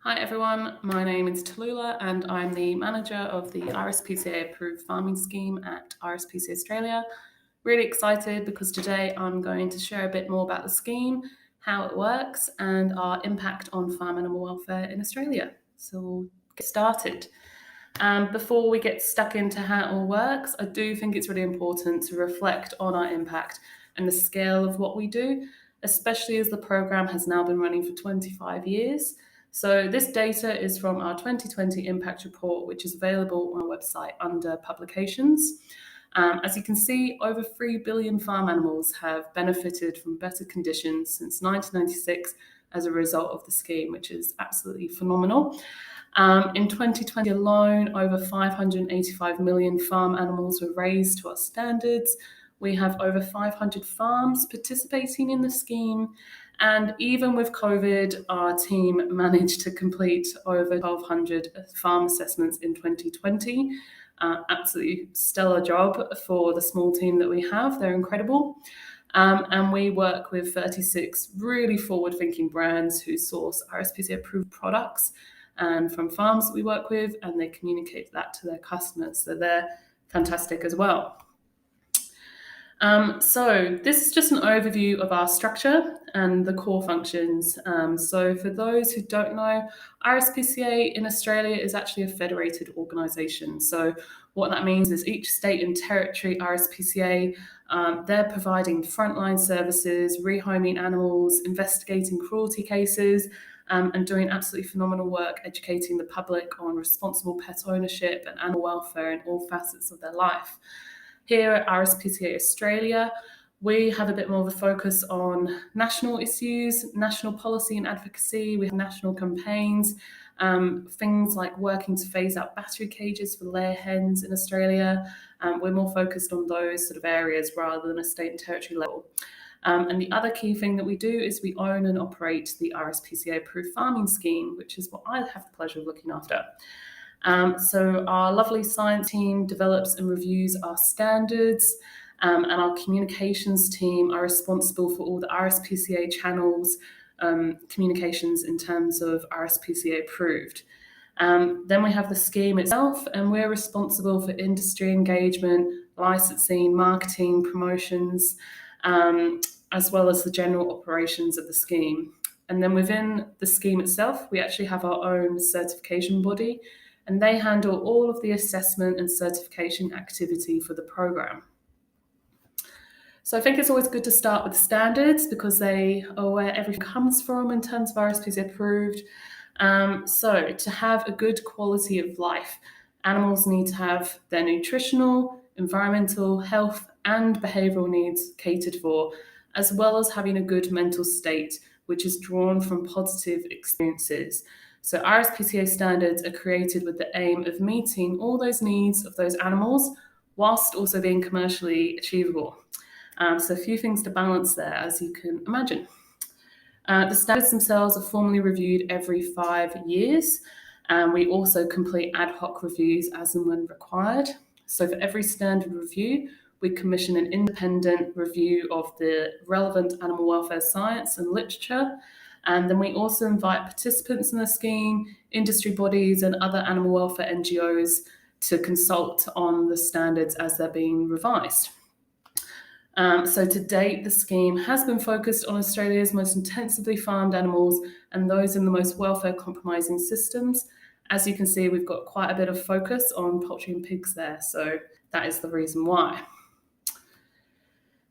Hi everyone, my name is Talulah and I'm the manager of the RSPCA Approved Farming Scheme at RSPCA Australia. Really excited because today I'm going to share a bit more about the scheme, how it works, and our impact on farm animal welfare in Australia. So we'll get started. Before we get stuck into how it all works, I do think it's really important to reflect on our impact and the scale of what we do, especially as the program has now been running for 25 years. So this data is from our 2020 impact report, which is available on our website under publications. As you can see, over 3 billion farm animals have benefited from better conditions since 1996 as a result of the scheme, which is absolutely phenomenal. In 2020 alone, over 585 million farm animals were raised to our standards. We have over 500 farms participating in the scheme. And even with COVID, our team managed to complete over 1,200 farm assessments in 2020. Absolutely stellar job for the small team that we have. They're incredible. And we work with 36 really forward-thinking brands who source RSPCA-approved products and from farms that we work with, and they communicate that to their customers. So they're fantastic as well. So this is just an overview of our structure and the core functions. So for those who don't know, RSPCA in Australia is actually a federated organisation. So what that means is each state and territory RSPCA, they're providing frontline services, rehoming animals, investigating cruelty cases, and doing absolutely phenomenal work educating the public on responsible pet ownership and animal welfare in all facets of their life. Here at RSPCA Australia, we have a bit more of a focus on national issues, national policy and advocacy. We have national campaigns, things like working to phase out battery cages for layer hens in Australia. We're more focused on those sort of areas rather than a state and territory level. And the other key thing that we do is we own and operate the RSPCA Approved Farming Scheme, which is what I have the pleasure of looking after. So our lovely science team develops and reviews our standards, and our communications team are responsible for all the RSPCA channels, communications in terms of RSPCA approved. Then we have the scheme itself, and we're responsible for industry engagement, licensing, marketing, promotions, as well as the general operations of the scheme. And then within the scheme itself, we actually have our own certification body, and they handle all of the assessment and certification activity for the program. So I think it's always good to start with standards because they are where everything comes from in terms of RSPCA approved. So to have a good quality of life, animals need to have their nutritional, environmental, health, and behavioural needs catered for, as well as having a good mental state, which is drawn from positive experiences. So RSPCA standards are created with the aim of meeting all those needs of those animals whilst also being commercially achievable. So a few things to balance there, as you can imagine. The standards themselves are formally reviewed every 5 years, and we also complete ad hoc reviews as and when required. So for every standard review, we commission an independent review of the relevant animal welfare science and literature. And then we also invite participants in the scheme, industry bodies, and other animal welfare NGOs to consult on the standards as they're being revised. So to date, the scheme has been focused on Australia's most intensively farmed animals and those in the most welfare compromising systems. As you can see, we've got quite a bit of focus on poultry and pigs there, so that is the reason why.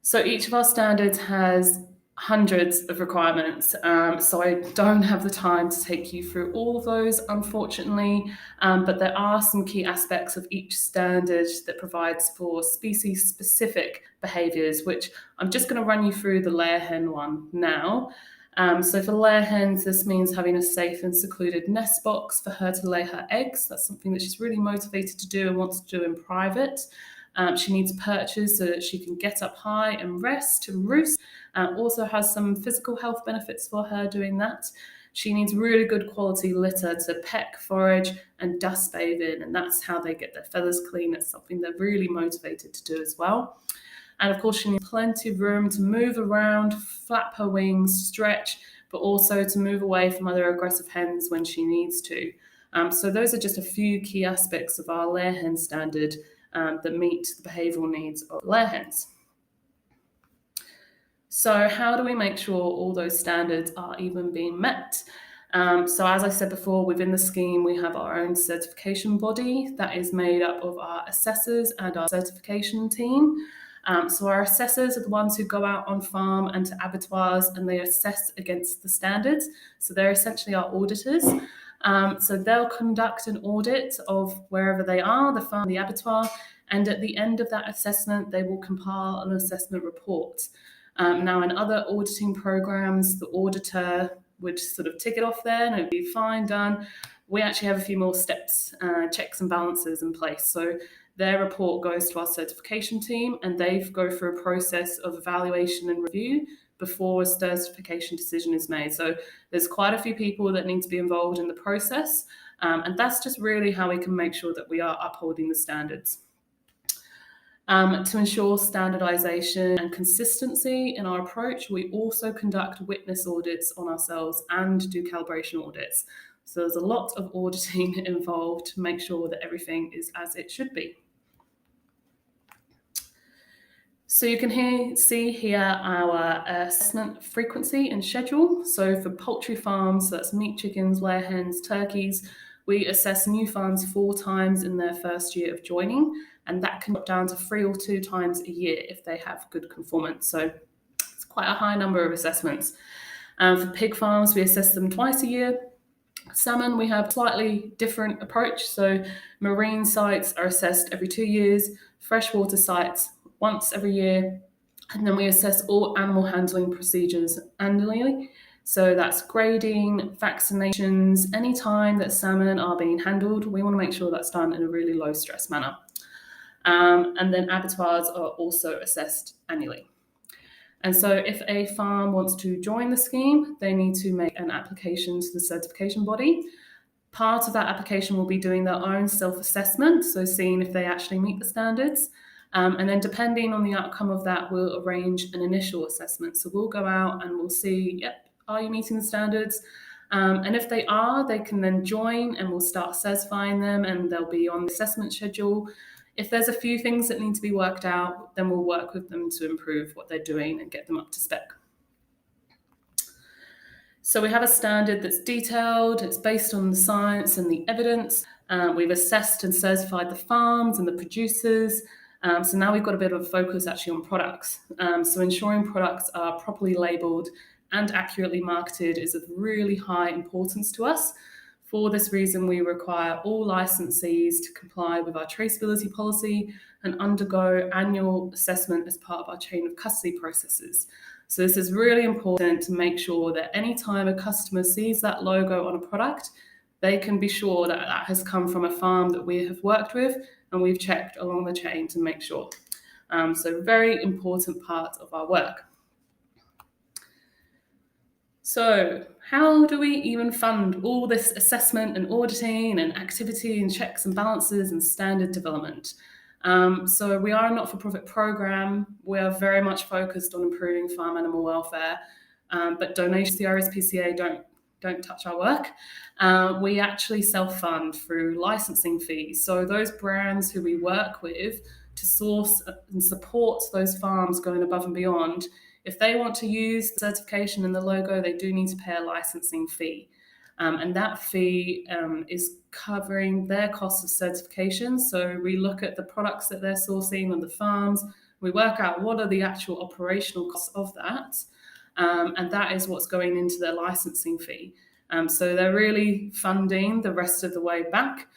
So each of our standards has hundreds of requirements, so I don't have the time to take you through all of those, unfortunately, but there are some key aspects of each standard that provides for species-specific behaviours, which I'm just going to run you through the layer hen one now. So for layer hens, this means having a safe and secluded nest box for her to lay her eggs. That's something that she's really motivated to do and wants to do in private. She needs perches so that she can get up high and rest and roost. Also has some physical health benefits for her doing that. She needs really good quality litter to peck, forage, and dust bathe in, and that's how they get their feathers clean. It's something they're really motivated to do as well. And of course, she needs plenty of room to move around, flap her wings, stretch, but also to move away from other aggressive hens when she needs to. So those are just a few key aspects of our layer hen standard that meet the behavioural needs of layer hens. So how do we make sure all those standards are even being met? So as I said before, within the scheme, we have our own certification body that is made up of our assessors and our certification team. So our assessors are the ones who go out on farm and to abattoirs and they assess against the standards. So they're essentially our auditors. So they'll conduct an audit of wherever they are, the farm, the abattoir, and at the end of that assessment, they will compile an assessment report. Now, in other auditing programs, the auditor would sort of tick it off there and it'd be fine, done. We actually have a few more steps, checks and balances in place. So their report goes to our certification team and they go through a process of evaluation and review before a certification decision is made. So there's quite a few people that need to be involved in the process. And that's just really how we can make sure that we are upholding the standards. To ensure standardization and consistency in our approach, we also conduct witness audits on ourselves and do calibration audits. So there's a lot of auditing involved to make sure that everything is as it should be. So you can see here our assessment frequency and schedule. So for poultry farms, so that's meat chickens, layer hens, turkeys, we assess new farms 4 times in their first year of joining, and that can drop down to 3 or 2 times a year if they have good conformance. So it's quite a high number of assessments. For pig farms, we assess them twice a year. Salmon, we have a slightly different approach. So marine sites are assessed every 2 years, freshwater sites once every year, and then we assess all animal handling procedures annually. So that's grading, vaccinations, any time that salmon are being handled, we want to make sure that's done in a really low stress manner. And then abattoirs are also assessed annually. And so if a farm wants to join the scheme, they need to make an application to the certification body. Part of that application will be doing their own self-assessment, so seeing if they actually meet the standards. And then depending on the outcome of that, we'll arrange an initial assessment. So we'll go out and we'll see, yep, are you meeting the standards? And if they are, they can then join and we'll start certifying them and they'll be on the assessment schedule. If there's a few things that need to be worked out, then we'll work with them to improve what they're doing and get them up to spec. So we have a standard that's detailed, it's based on the science and the evidence. We've assessed and certified the farms and the producers. So now we've got a bit of a focus actually on products. So ensuring products are properly labelled and accurately marketed is of really high importance to us. For this reason, we require all licensees to comply with our traceability policy and undergo annual assessment as part of our chain of custody processes. So this is really important to make sure that any time a customer sees that logo on a product, they can be sure that that has come from a farm that we have worked with and we've checked along the chain to make sure. So very important part of our work. So how do we even fund all this assessment and auditing and activity and checks and balances and standard development? So we are a not-for-profit program. We are very much focused on improving farm animal welfare, but donations to the RSPCA don't touch our work. We actually self-fund through licensing fees. So those brands who we work with to source and support those farms going above and beyond, if they want to use the certification and the logo, they do need to pay a licensing fee. And that fee is covering their costs of certification. So we look at the products that they're sourcing on the farms, we work out what are the actual operational costs of that, and that is what's going into their licensing fee. So they're really funding the rest of the way back.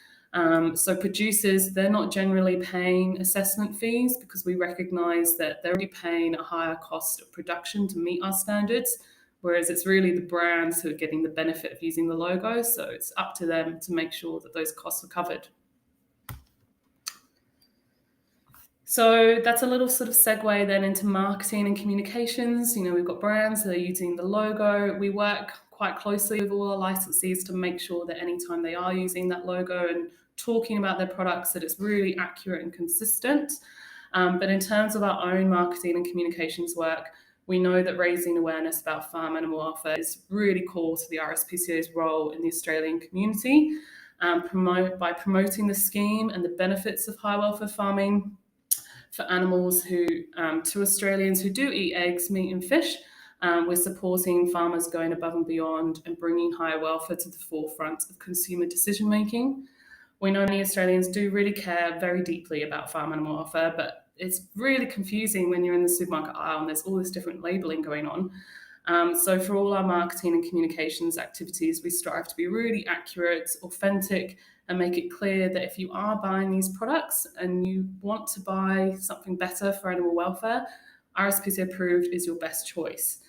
So producers, they're not generally paying assessment fees because we recognise that they're already paying a higher cost of production to meet our standards, whereas it's really the brands who are getting the benefit of using the logo. So it's up to them to make sure that those costs are covered. So that's a little sort of segue then into marketing and communications. We've got brands that are using the logo. We work quite closely with all our licensees to make sure that anytime they are using that logo and talking about their products, that it's really accurate and consistent. But in terms of our own marketing and communications work, We know that raising awareness about farm animal welfare is really core to the RSPCA's role in the Australian community. By promoting the scheme and the benefits of high welfare farming for animals to Australians who do eat eggs, meat and fish, we're supporting farmers going above and beyond and bringing higher welfare to the forefront of consumer decision making. We know many Australians do really care very deeply about farm animal welfare, but it's really confusing when you're in the supermarket aisle and there's all this different labelling going on. So for all our marketing and communications activities, we strive to be really accurate, authentic, and make it clear that if you are buying these products and you want to buy something better for animal welfare, RSPCA Approved is your best choice.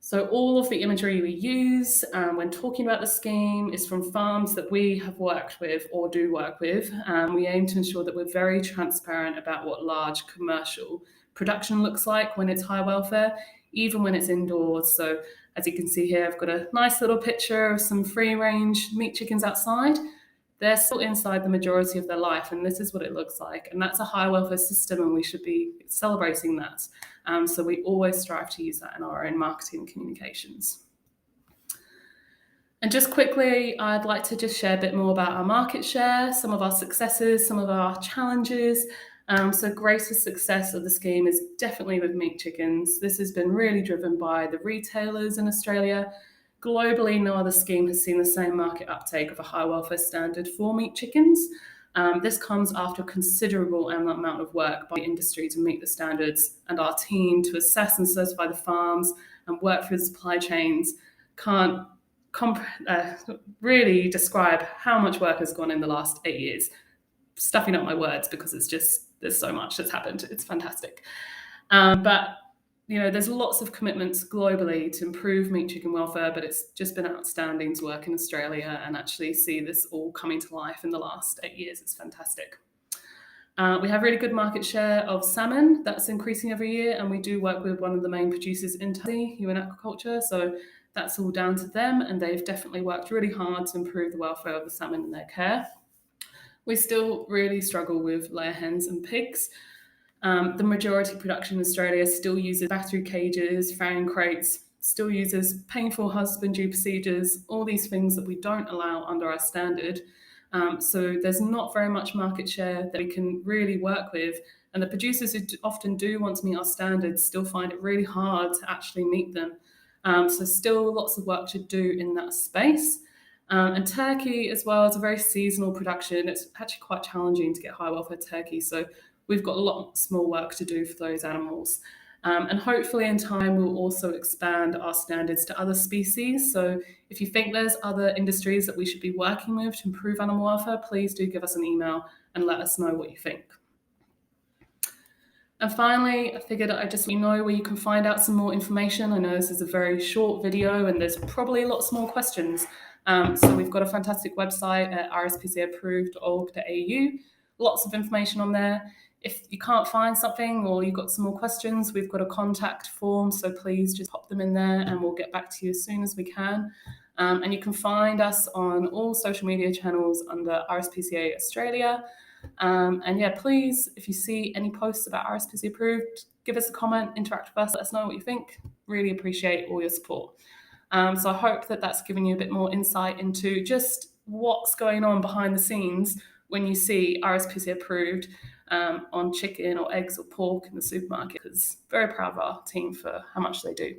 So all of the imagery we use when talking about the scheme is from farms that we have worked with or do work with. We aim to ensure that we're very transparent about what large commercial production looks like when it's high welfare, even when it's indoors. So as you can see here, I've got a nice little picture of some free-range meat chickens outside. They're still inside the majority of their life, and this is what it looks like. And that's a high welfare system, and we should be celebrating that. So we always strive to use that in our own marketing communications. And just quickly, I'd like to just share a bit more about our market share, some of our successes, some of our challenges. So greatest success of the scheme is definitely with meat chickens. This has been really driven by the retailers in Australia. Globally, no other scheme has seen the same market uptake of a high welfare standard for meat chickens. This comes after a considerable amount of work by the industry to meet the standards, and our team to assess and certify the farms and work through the supply chains can't really describe how much work has gone in the last 8 years. Stuffing up my words because there's so much that's happened. It's fantastic. But there's lots of commitments globally to improve meat chicken welfare, but it's just been outstanding to work in Australia and actually see this all coming to life in the last 8 years. It's fantastic. We have really good market share of salmon. That's increasing every year, and we do work with one of the main producers in TAWC, UN Aquaculture, so that's all down to them, and they've definitely worked really hard to improve the welfare of the salmon in their care. We still really struggle with layer hens and pigs. The majority of production in Australia still uses battery cages, farrowing crates, still uses painful husbandry procedures, all these things that we don't allow under our standard. So there's not very much market share that we can really work with. And the producers who often do want to meet our standards still find it really hard to actually meet them. So still lots of work to do in that space. And turkey as well is a very seasonal production. It's actually quite challenging to get high welfare turkey. So we've got a lot more work to do for those animals. And hopefully in time, we'll also expand our standards to other species. So if you think there's other industries that we should be working with to improve animal welfare, please do give us an email and let us know what you think. And finally, I figured I'd just let you know where you can find out some more information. I know this is a very short video and there's probably lots more questions. So we've got a fantastic website at rspcaapproved.org.au. Lots of information on there. If you can't find something or you've got some more questions, we've got a contact form, so please just pop them in there and we'll get back to you as soon as we can. And you can find us on all social media channels under RSPCA Australia. And yeah, please, if you see any posts about RSPCA Approved, give us a comment, interact with us, let us know what you think. Really appreciate all your support. So I hope that that's given you a bit more insight into just what's going on behind the scenes when you see RSPCA Approved on chicken or eggs or pork in the supermarket, because very proud of our team for how much they do.